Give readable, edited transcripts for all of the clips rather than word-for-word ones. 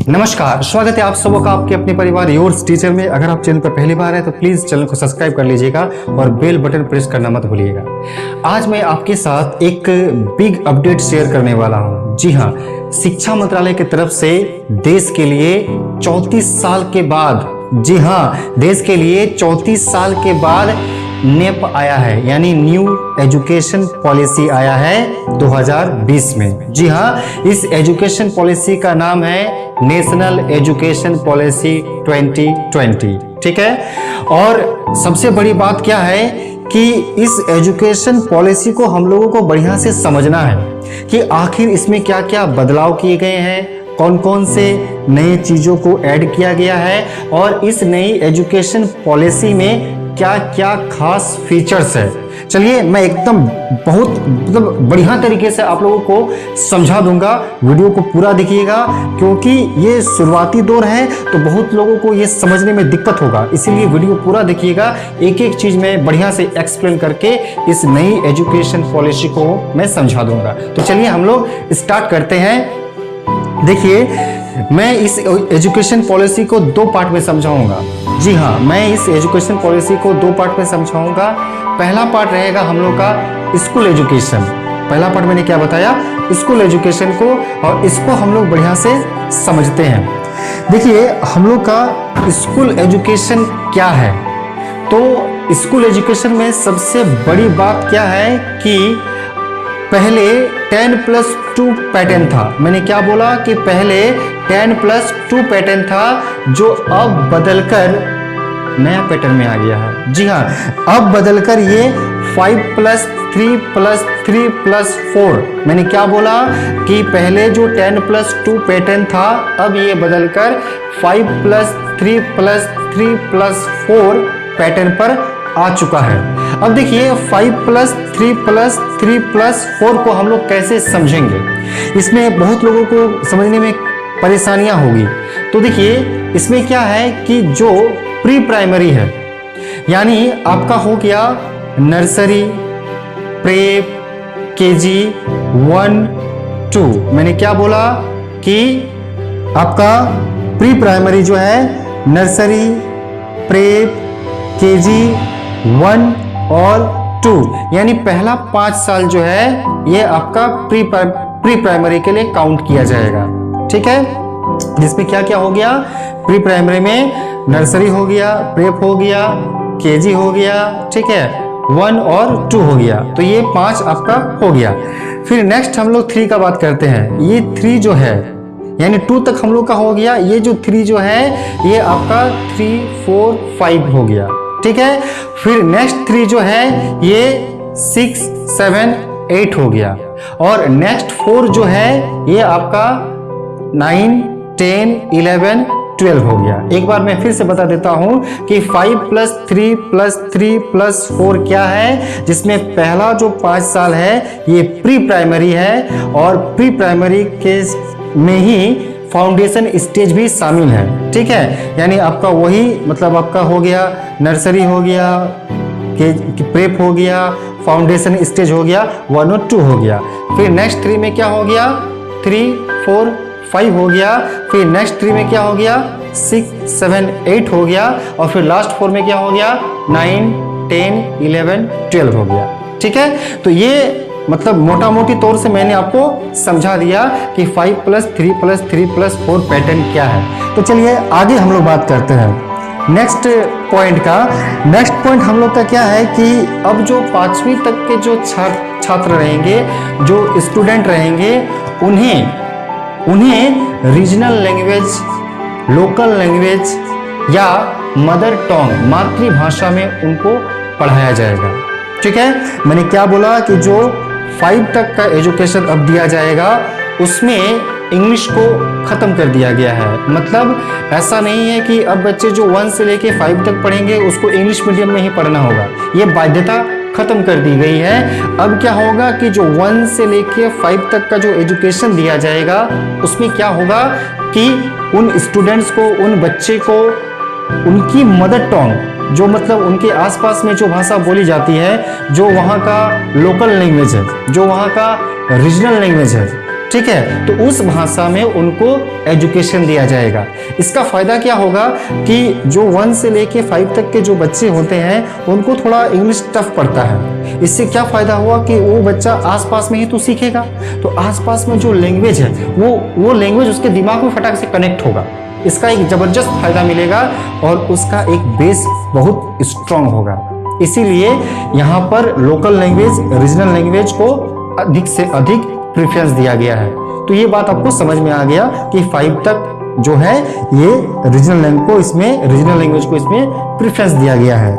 नमस्कार, स्वागत है आप सबों का आपके अपने परिवार योर्स टीचर में। अगर आप चैनल पर पहली बार है तो प्लीज चैनल को सब्सक्राइब कर लीजिएगा और बेल बटन प्रेस करना मत भूलिएगा। आज मैं आपके साथ एक बिग अपडेट शेयर करने वाला हूं। जी हां, शिक्षा मंत्रालय की तरफ से देश के लिए 34 साल के बाद, जी हां, देश के लिए 34 साल के बाद नेप आया है, यानी न्यू एजुकेशन पॉलिसी आया है 2020 में। जी हाँ, इस एजुकेशन पॉलिसी का नाम है नेशनल एजुकेशन पॉलिसी 2020। ठीक है, और सबसे बड़ी बात क्या है कि इस एजुकेशन पॉलिसी को हम लोगों को बढ़िया से समझना है कि आखिर इसमें क्या क्या बदलाव किए गए हैं, कौन कौन से नए चीज़ों को ऐड किया गया है और इस नई एजुकेशन पॉलिसी में क्या क्या खास फीचर्स है। चलिए मैं एकदम बहुत बढ़िया तरीके से आप लोगों को समझा दूंगा। वीडियो को पूरा देखिएगा क्योंकि ये शुरुआती दौर है तो बहुत लोगों को ये समझने में दिक्कत होगा, इसीलिए वीडियो पूरा देखिएगा। एक एक चीज में बढ़िया से एक्सप्लेन करके इस नई एजुकेशन पॉलिसी को मैं समझा दूंगा। तो चलिए हम लोग स्टार्ट करते हैं। देखिए, मैं इस एजुकेशन पॉलिसी को दो पार्ट में समझाऊंगा। जी हाँ, मैं इस एजुकेशन पॉलिसी को दो पार्ट में समझाऊंगा। पहला पार्ट रहेगा हम लोग का स्कूल एजुकेशन। पहला पार्ट मैंने क्या बताया, स्कूल एजुकेशन को, और इसको हम लोग बढ़िया से समझते हैं। देखिए, हम लोग का स्कूल एजुकेशन क्या है, तो स्कूल एजुकेशन में सबसे बड़ी बात क्या है कि पहले 10+2 पैटर्न था। मैंने क्या बोला कि पहले 10+2 पैटर्न था, जो अब बदलकर नया पैटर्न में आ गया है। जी हाँ, अब बदलकर ये 5+3+3+4। मैंने क्या बोला कि पहले जो 10+2 पैटर्न था, अब ये बदलकर 5+3+3+4 पैटर्न पर आ चुका है। अब देखिए 5+3+3+4 को हम लोग कैसे समझेंगे, इसमें बहुत लोगों को समझने में परेशानियां होगी। तो देखिए, इसमें क्या है कि जो प्री प्राइमरी है, यानी आपका हो गया नर्सरी, प्रेप, केजी 1, 2। मैंने क्या बोला कि आपका प्री प्राइमरी जो है नर्सरी, प्रेप, केजी 1 और 2, यानी पहला 5 साल जो है ये आपका प्री प्राइमरी के लिए काउंट किया जाएगा। ठीक है, जिसमें क्या क्या हो गया, प्री प्राइमरी में नर्सरी हो गया, प्रेप हो गया, केजी हो गया, ठीक है, 1 और 2 हो गया। तो ये 5 आपका हो गया। फिर नेक्स्ट हम लोग 3 का बात करते हैं। ये 3 जो है, यानी 2 तक हम लोग का हो गया। ये जो 3 जो है ये आपका 3, 4, 5 हो गया। ठीक है, फिर नेक्स्ट 3 जो है ये 6, 7, 8 हो गया। और नेक्स्ट 4 जो है ये आपका 9, 10, 11, 12 हो गया। एक बार मैं फिर से बता देता हूं कि 5+3+3+4 क्या है, जिसमें पहला जो 5 साल है ये प्री प्राइमरी है, और प्री प्राइमरी के में ही फाउंडेशन स्टेज भी शामिल है। ठीक है, यानी आपका वही मतलब आपका हो गया नर्सरी हो गया, प्रेप हो गया, फाउंडेशन स्टेज हो गया, 1 और 2 हो गया। फिर नेक्स्ट 3 में क्या हो गया, 3, 4, 5 हो गया। फिर नेक्स्ट 3 में क्या हो गया, 6, 7, 8 हो गया। और फिर लास्ट 4 में क्या हो गया, 9, 10, 11, 12 हो गया। ठीक है, तो ये मतलब मोटा मोटी तौर से मैंने आपको समझा दिया कि 5+3+3+4 पैटर्न क्या है। तो चलिए आगे हम लोग बात करते हैं नेक्स्ट पॉइंट का। नेक्स्ट पॉइंट हम लोग का क्या है कि अब जो 5वीं तक के जो छात्र रहेंगे, जो स्टूडेंट रहेंगे, उन्हें रीजनल लैंग्वेज, लोकल लैंग्वेज या मदर टंग, मातृभाषा में उनको पढ़ाया जाएगा। ठीक है, मैंने क्या बोला कि जो 5 तक का एजुकेशन अब दिया जाएगा उसमें इंग्लिश को खत्म कर दिया गया है। मतलब ऐसा नहीं है कि अब बच्चे जो 1 से लेके 5 तक पढ़ेंगे उसको इंग्लिश मीडियम में ही पढ़ना होगा, ये बाध्यता खत्म कर दी गई है। अब क्या होगा कि जो 1 से लेके 5 तक का जो एजुकेशन दिया जाएगा उसमें क्या होगा कि उन स्टूडेंट्स को, उन बच्चे को उनकी मदर टंग, जो मतलब उनके आसपास में जो भाषा बोली जाती है, जो वहाँ का लोकल लैंग्वेज है, जो वहाँ का रीजनल लैंग्वेज है, ठीक है, तो उस भाषा में उनको एजुकेशन दिया जाएगा। इसका फायदा क्या होगा कि जो 1 से लेके 5 तक के जो बच्चे होते हैं उनको थोड़ा इंग्लिश टफ पड़ता है। इससे क्या फायदा हुआ कि वो बच्चा आसपास में ही तो सीखेगा, तो आसपास में जो लैंग्वेज है वो लैंग्वेज उसके दिमाग में फटाक से कनेक्ट होगा। इसका एक जबरदस्त फायदा मिलेगा और उसका एक बेस बहुत स्ट्रांग होगा। इसीलिए यहाँ पर लोकल लैंग्वेज, रीजनल लैंग्वेज को अधिक से अधिक प्रेफरेंस दिया गया है। तो ये बात आपको समझ में आ गया कि 5 तक जो है ये रीजनल लैंग्वेज को इसमें प्रेफरेंस दिया गया है।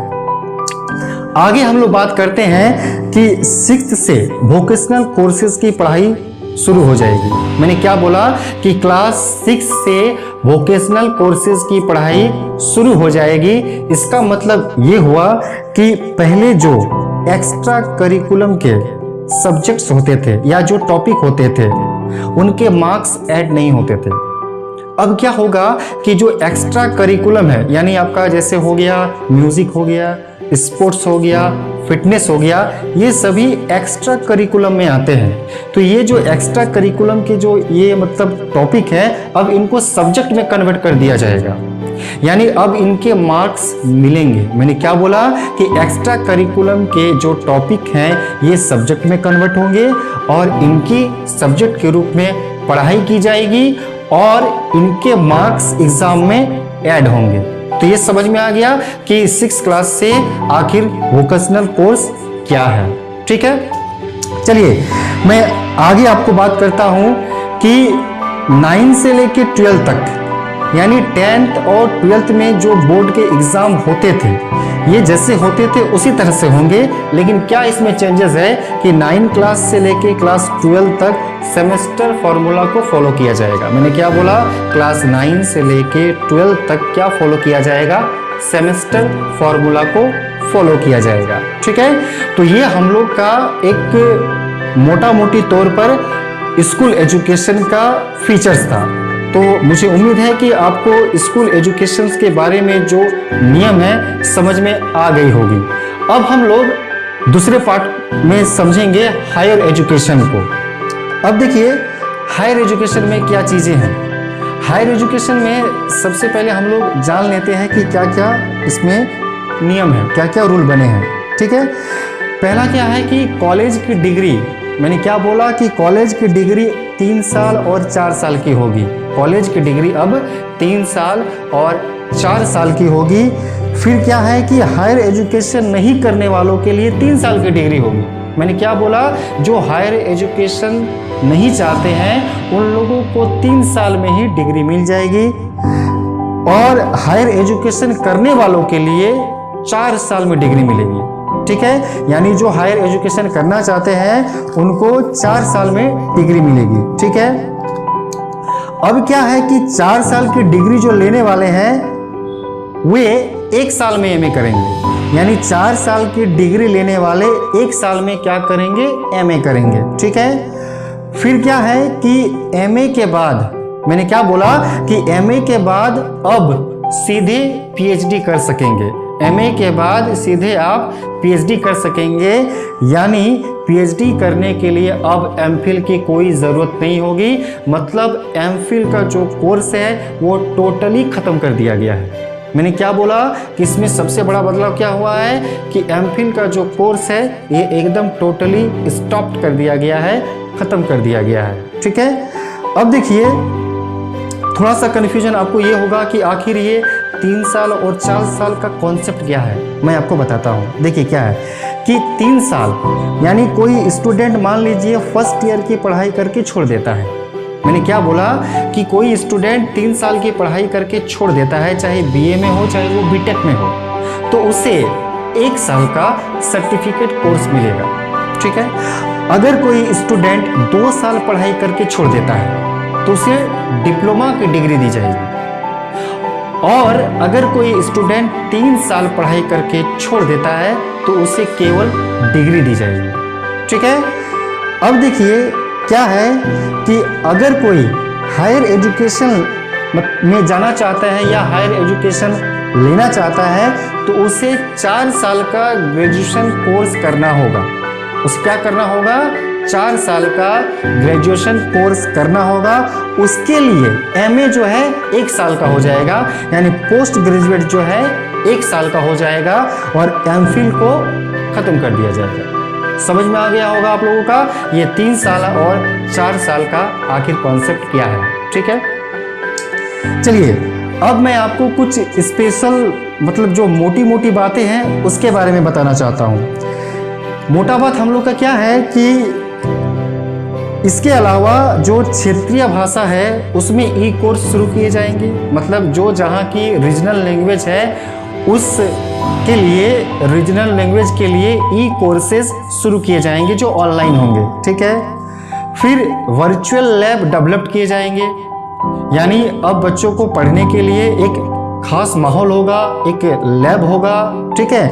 आगे हम लोग बात करते हैं कि 6th से वोकेशनल कोर्सेज की पढ़ाई शुरू हो जाएगी। मैंने क्या बोला कि क्लास 6 से वोकेशनल कोर्सेज की पढ़ाई शुरू हो जाएगी। इसका मतलब ये हुआ कि पहले जो एक्स्ट्रा करिकुलम के सब्जेक्ट्स होते थे या जो टॉपिक होते थे उनके मार्क्स ऐड नहीं होते थे। अब क्या होगा कि जो एक्स्ट्रा करिकुलम है, यानी आपका जैसे हो गया म्यूजिक, हो गया स्पोर्ट्स, हो गया फिटनेस, हो गया, ये सभी एक्स्ट्रा करिकुलम में आते हैं। तो ये जो एक्स्ट्रा करिकुलम के जो ये मतलब टॉपिक है, अब इनको सब्जेक्ट में कन्वर्ट कर दिया जाएगा, यानी अब इनके मार्क्स मिलेंगे। मैंने क्या बोला कि एक्स्ट्रा करिकुलम के जो टॉपिक हैं ये सब्जेक्ट में कन्वर्ट होंगे और इनकी सब्जेक्ट के रूप में पढ़ाई की जाएगी और इनके मार्क्स एग्जाम में ऐड होंगे। तो ये समझ में आ गया कि 6th क्लास से आखिर वोकेशनल कोर्स क्या है। ठीक है, चलिए मैं आगे आपको बात करता हूं कि 9 से लेके 12 तक, यानी 10th और 12th में जो बोर्ड के एग्जाम होते थे ये जैसे होते थे उसी तरह से होंगे, लेकिन क्या इसमें चेंजेस है कि 9 क्लास से लेके क्लास 12 तक सेमेस्टर फॉर्मूला को फॉलो किया जाएगा। मैंने क्या बोला, क्लास 9 से लेके 12 तक क्या फॉलो किया जाएगा, सेमेस्टर फॉर्मूला को फॉलो किया जाएगा। ठीक है, तो ये हम लोग का एक मोटा मोटी तौर पर स्कूल एजुकेशन का फीचर्स था। तो मुझे उम्मीद है कि आपको स्कूल एजुकेशन के बारे में जो नियम है समझ में आ गई होगी। अब हम लोग दूसरे पार्ट में समझेंगे हायर एजुकेशन को। अब देखिए हायर एजुकेशन में क्या चीज़ें हैं। हायर एजुकेशन में सबसे पहले हम लोग जान लेते हैं कि क्या क्या इसमें नियम है, क्या क्या रूल बने हैं। ठीक है, पहला क्या है कि कॉलेज की डिग्री, मैंने क्या बोला कि कॉलेज की डिग्री 3 साल और 4 साल की होगी। कॉलेज की डिग्री अब 3 साल और 4 साल की होगी। फिर क्या है कि हायर एजुकेशन नहीं करने वालों के लिए 3 साल की डिग्री होगी। मैंने क्या बोला, जो हायर एजुकेशन नहीं चाहते हैं उन लोगों को 3 साल में ही डिग्री मिल जाएगी और हायर एजुकेशन करने वालों के लिए 4 साल में डिग्री मिलेगी। ठीक है, यानी जो हायर एजुकेशन करना चाहते हैं उनको 4 साल में डिग्री मिलेगी। ठीक है, अब क्या है कि 4 साल की डिग्री जो लेने वाले हैं वे 1 साल में एमए करेंगे, यानी 4 साल की डिग्री लेने वाले 1 साल में क्या करेंगे, एमए करेंगे। ठीक है, फिर क्या है कि एमए के बाद, मैंने क्या बोला कि एमए के बाद अब सीधे पीएचडी कर सकेंगे। एमए के बाद सीधे आप पीएचडी कर सकेंगे, यानी पीएचडी करने के लिए अब एमफिल की कोई ज़रूरत नहीं होगी। मतलब एमफिल का जो कोर्स है वो टोटली ख़त्म कर दिया गया है। मैंने क्या बोला कि इसमें सबसे बड़ा बदलाव क्या हुआ है कि एमफिल का जो कोर्स है ये एकदम टोटली स्टॉप कर दिया गया है, ख़त्म कर दिया गया है। ठीक है, अब देखिए थोड़ा सा कन्फ्यूजन आपको ये होगा कि आखिर ये 3 साल और 4 साल का कॉन्सेप्ट क्या है। मैं आपको बताता हूँ। देखिए क्या है कि 3 साल यानी कोई स्टूडेंट मान लीजिए फर्स्ट ईयर की पढ़ाई करके छोड़ देता है। मैंने क्या बोला कि कोई स्टूडेंट 3 साल की पढ़ाई करके छोड़ देता है, चाहे बीए में हो चाहे वो बीटेक में हो, तो उसे 1 साल का सर्टिफिकेट कोर्स मिलेगा। ठीक है, अगर कोई स्टूडेंट 2 साल पढ़ाई करके छोड़ देता है तो उसे डिप्लोमा की डिग्री दी जाएगी, और अगर कोई स्टूडेंट 3 साल पढ़ाई करके छोड़ देता है तो उसे केवल डिग्री दी जाएगी। ठीक है, अब देखिए क्या है कि अगर कोई हायर एजुकेशन में जाना चाहता है या हायर एजुकेशन लेना चाहता है तो उसे 4 साल का ग्रेजुएशन कोर्स करना होगा। उसे क्या करना होगा, 4 साल का ग्रेजुएशन कोर्स करना होगा। उसके लिए एमए जो है 1 साल का हो जाएगा, यानी पोस्ट ग्रेजुएट जो है 1 साल का हो जाएगा और एमफिल को खत्म कर दिया जाएगा। समझ में आ गया होगा आप लोगों का ये 3 साल और 4 साल का आखिर कॉन्सेप्ट क्या है। ठीक है, चलिए अब मैं आपको कुछ स्पेशल मतलब जो मोटी मोटी बातें हैं उसके बारे में बताना चाहता हूँ। मोटा बात हम लोग का क्या है कि इसके अलावा जो क्षेत्रीय भाषा है उसमें ई कोर्स शुरू किए जाएंगे, मतलब जो जहाँ की रीजनल लैंग्वेज है उस के लिए रीजनल लैंग्वेज के लिए ई कोर्सेज शुरू किए जाएंगे जो ऑनलाइन होंगे। ठीक है, फिर वर्चुअल लैब डेवलप किए जाएंगे, यानी अब बच्चों को पढ़ने के लिए एक खास माहौल होगा, एक लैब होगा। ठीक है,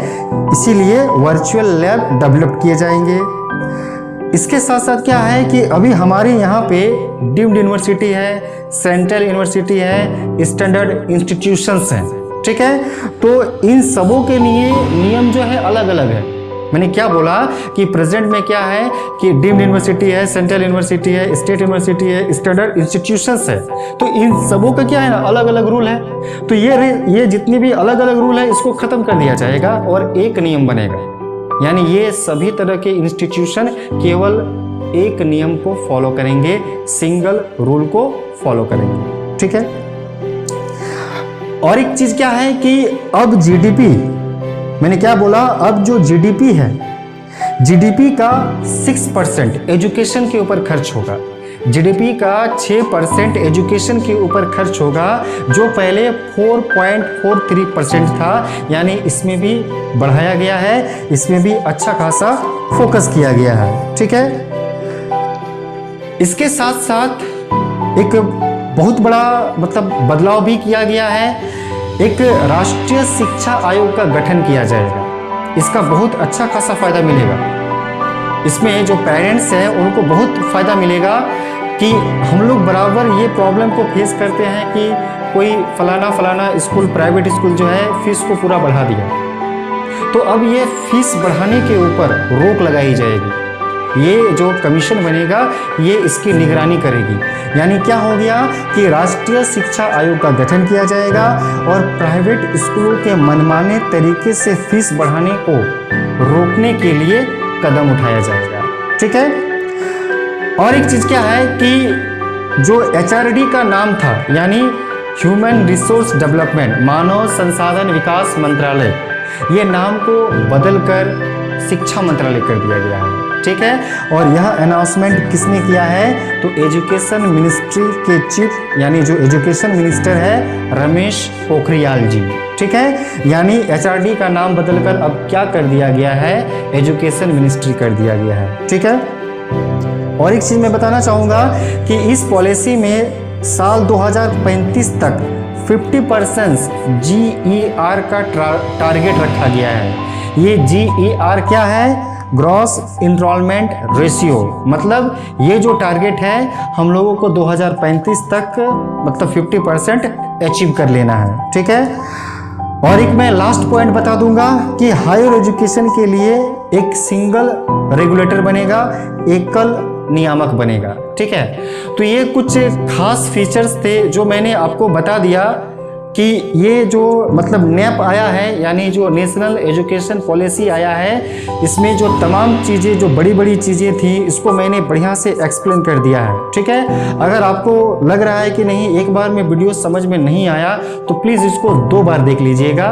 इसीलिए वर्चुअल लैब डेवलप किए जाएंगे। इसके साथ साथ क्या है कि अभी हमारे यहाँ पे डीम्ड यूनिवर्सिटी है, सेंट्रल यूनिवर्सिटी है, स्टैंडर्ड इंस्टीट्यूशंस हैं। ठीक है, तो इन सबों के लिए नियम जो है अलग अलग है। मैंने क्या बोला कि प्रेजेंट में क्या है कि डीम्ड यूनिवर्सिटी है, सेंट्रल यूनिवर्सिटी है, स्टेट यूनिवर्सिटी है, स्टैंडर्ड इंस्टीट्यूशंस है, तो इन सबों का क्या है ना अलग अलग रूल है। तो ये जितने भी अलग अलग रूल है इसको खत्म कर दिया जाएगा और एक नियम बनेगा, यानी ये सभी तरह के इंस्टीट्यूशन केवल एक नियम को फॉलो करेंगे, सिंगल रूल को फॉलो करेंगे। ठीक है, और एक चीज क्या है कि अब जीडीपी, मैंने क्या बोला, अब जो जीडीपी है, जीडीपी का 6% एजुकेशन के ऊपर खर्च होगा। जीडीपी का 6% एजुकेशन के ऊपर खर्च होगा, जो पहले 4.43% था, यानी इसमें भी बढ़ाया गया है, इसमें भी अच्छा खासा फोकस किया गया है। ठीक है, इसके साथ साथ एक बहुत बड़ा मतलब बदलाव भी किया गया है, एक राष्ट्रीय शिक्षा आयोग का गठन किया जाएगा। इसका बहुत अच्छा खासा फायदा मिलेगा, इसमें जो पेरेंट्स हैं उनको बहुत फायदा मिलेगा कि हम लोग बराबर ये प्रॉब्लम को फेस करते हैं कि कोई फलाना स्कूल, प्राइवेट स्कूल जो है फीस को पूरा बढ़ा दिया, तो अब ये फीस बढ़ाने के ऊपर रोक लगाई जाएगी। ये जो कमीशन बनेगा ये इसकी निगरानी करेगी, यानी क्या हो गया कि राष्ट्रीय शिक्षा आयोग का गठन किया जाएगा और प्राइवेट स्कूलों के मनमाने तरीके से फीस बढ़ाने को रोकने के लिए कदम उठाया जाएगा। ठीक है, और एक चीज क्या है कि जो एचआरडी का नाम था, यानी ह्यूमन रिसोर्स डेवलपमेंट, मानव संसाधन विकास मंत्रालय, ये नाम को बदलकर शिक्षा मंत्रालय कर दिया गया है। ठीक है, और यह अनाउंसमेंट किसने किया है, तो एजुकेशन मिनिस्ट्री के चीफ, यानी जो एजुकेशन मिनिस्टर है रमेश पोखरियाल जी। ठीक है, यानी एचआरडी का नाम बदलकर अब क्या कर दिया गया है, एजुकेशन मिनिस्ट्री कर दिया गया है। ठीक है, और एक चीज मैं बताना चाहूंगा कि इस पॉलिसी में साल 2035 तक 50% GER का टारगेट रखा गया है। ये GER क्या है, ग्रॉस इनरोलमेंट रेशियो, मतलब ये जो टारगेट है हम लोगों को 2035 तक मतलब 50% अचीव कर लेना है। ठीक है, और एक मैं लास्ट पॉइंट बता दूंगा कि हायर एजुकेशन के लिए एक सिंगल रेगुलेटर बनेगा, एकल नियामक बनेगा। ठीक है, तो ये कुछ खास फीचर्स थे जो मैंने आपको बता दिया कि ये जो मतलब नैप आया है, यानी जो नेशनल एजुकेशन पॉलिसी आया है, इसमें जो तमाम चीज़ें, जो बड़ी बड़ी चीज़ें थी, इसको मैंने बढ़िया से एक्सप्लेन कर दिया है। ठीक है, अगर आपको लग रहा है कि नहीं एक बार में वीडियो समझ में नहीं आया तो प्लीज़ इसको 2 बार देख लीजिएगा।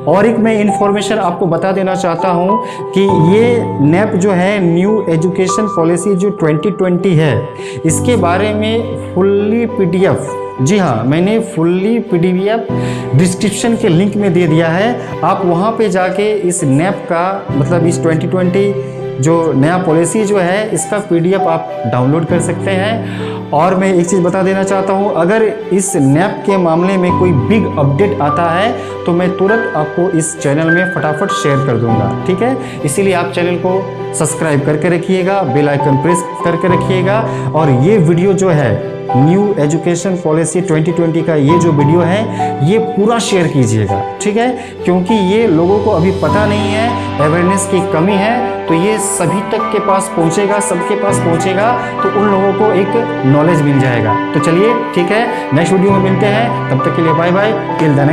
और एक मैं इन्फॉर्मेशन आपको बता देना चाहता हूँ कि ये नैप जो है न्यू एजुकेशन पॉलिसी जो 2020 है, इसके बारे में फुल्ली PDF, जी हाँ, मैंने फुल्ली PDF डिस्क्रिप्शन के लिंक में दे दिया है। आप वहाँ पे जाके इस नैप का मतलब इस 2020 जो नया पॉलिसी जो है इसका PDF आप डाउनलोड कर सकते हैं। और मैं एक चीज़ बता देना चाहता हूँ, अगर इस नैप के मामले में कोई बिग अपडेट आता है तो मैं तुरंत आपको इस चैनल में फटाफट शेयर कर दूंगा। ठीक है, इसीलिए आप चैनल को सब्सक्राइब करके रखिएगा, बेल आइकन प्रेस करके रखिएगा, और ये वीडियो जो है न्यू एजुकेशन पॉलिसी 2020 का ये जो वीडियो है ये पूरा शेयर कीजिएगा। ठीक है, क्योंकि ये लोगों को अभी पता नहीं है, अवेयरनेस की कमी है, तो ये सभी तक के पास पहुंचेगा, सबके पास पहुंचेगा, तो उन लोगों को एक नॉलेज मिल जाएगा। तो चलिए ठीक है, नेक्स्ट वीडियो में मिलते हैं, तब तक के लिए बाय बाय, टिल देन।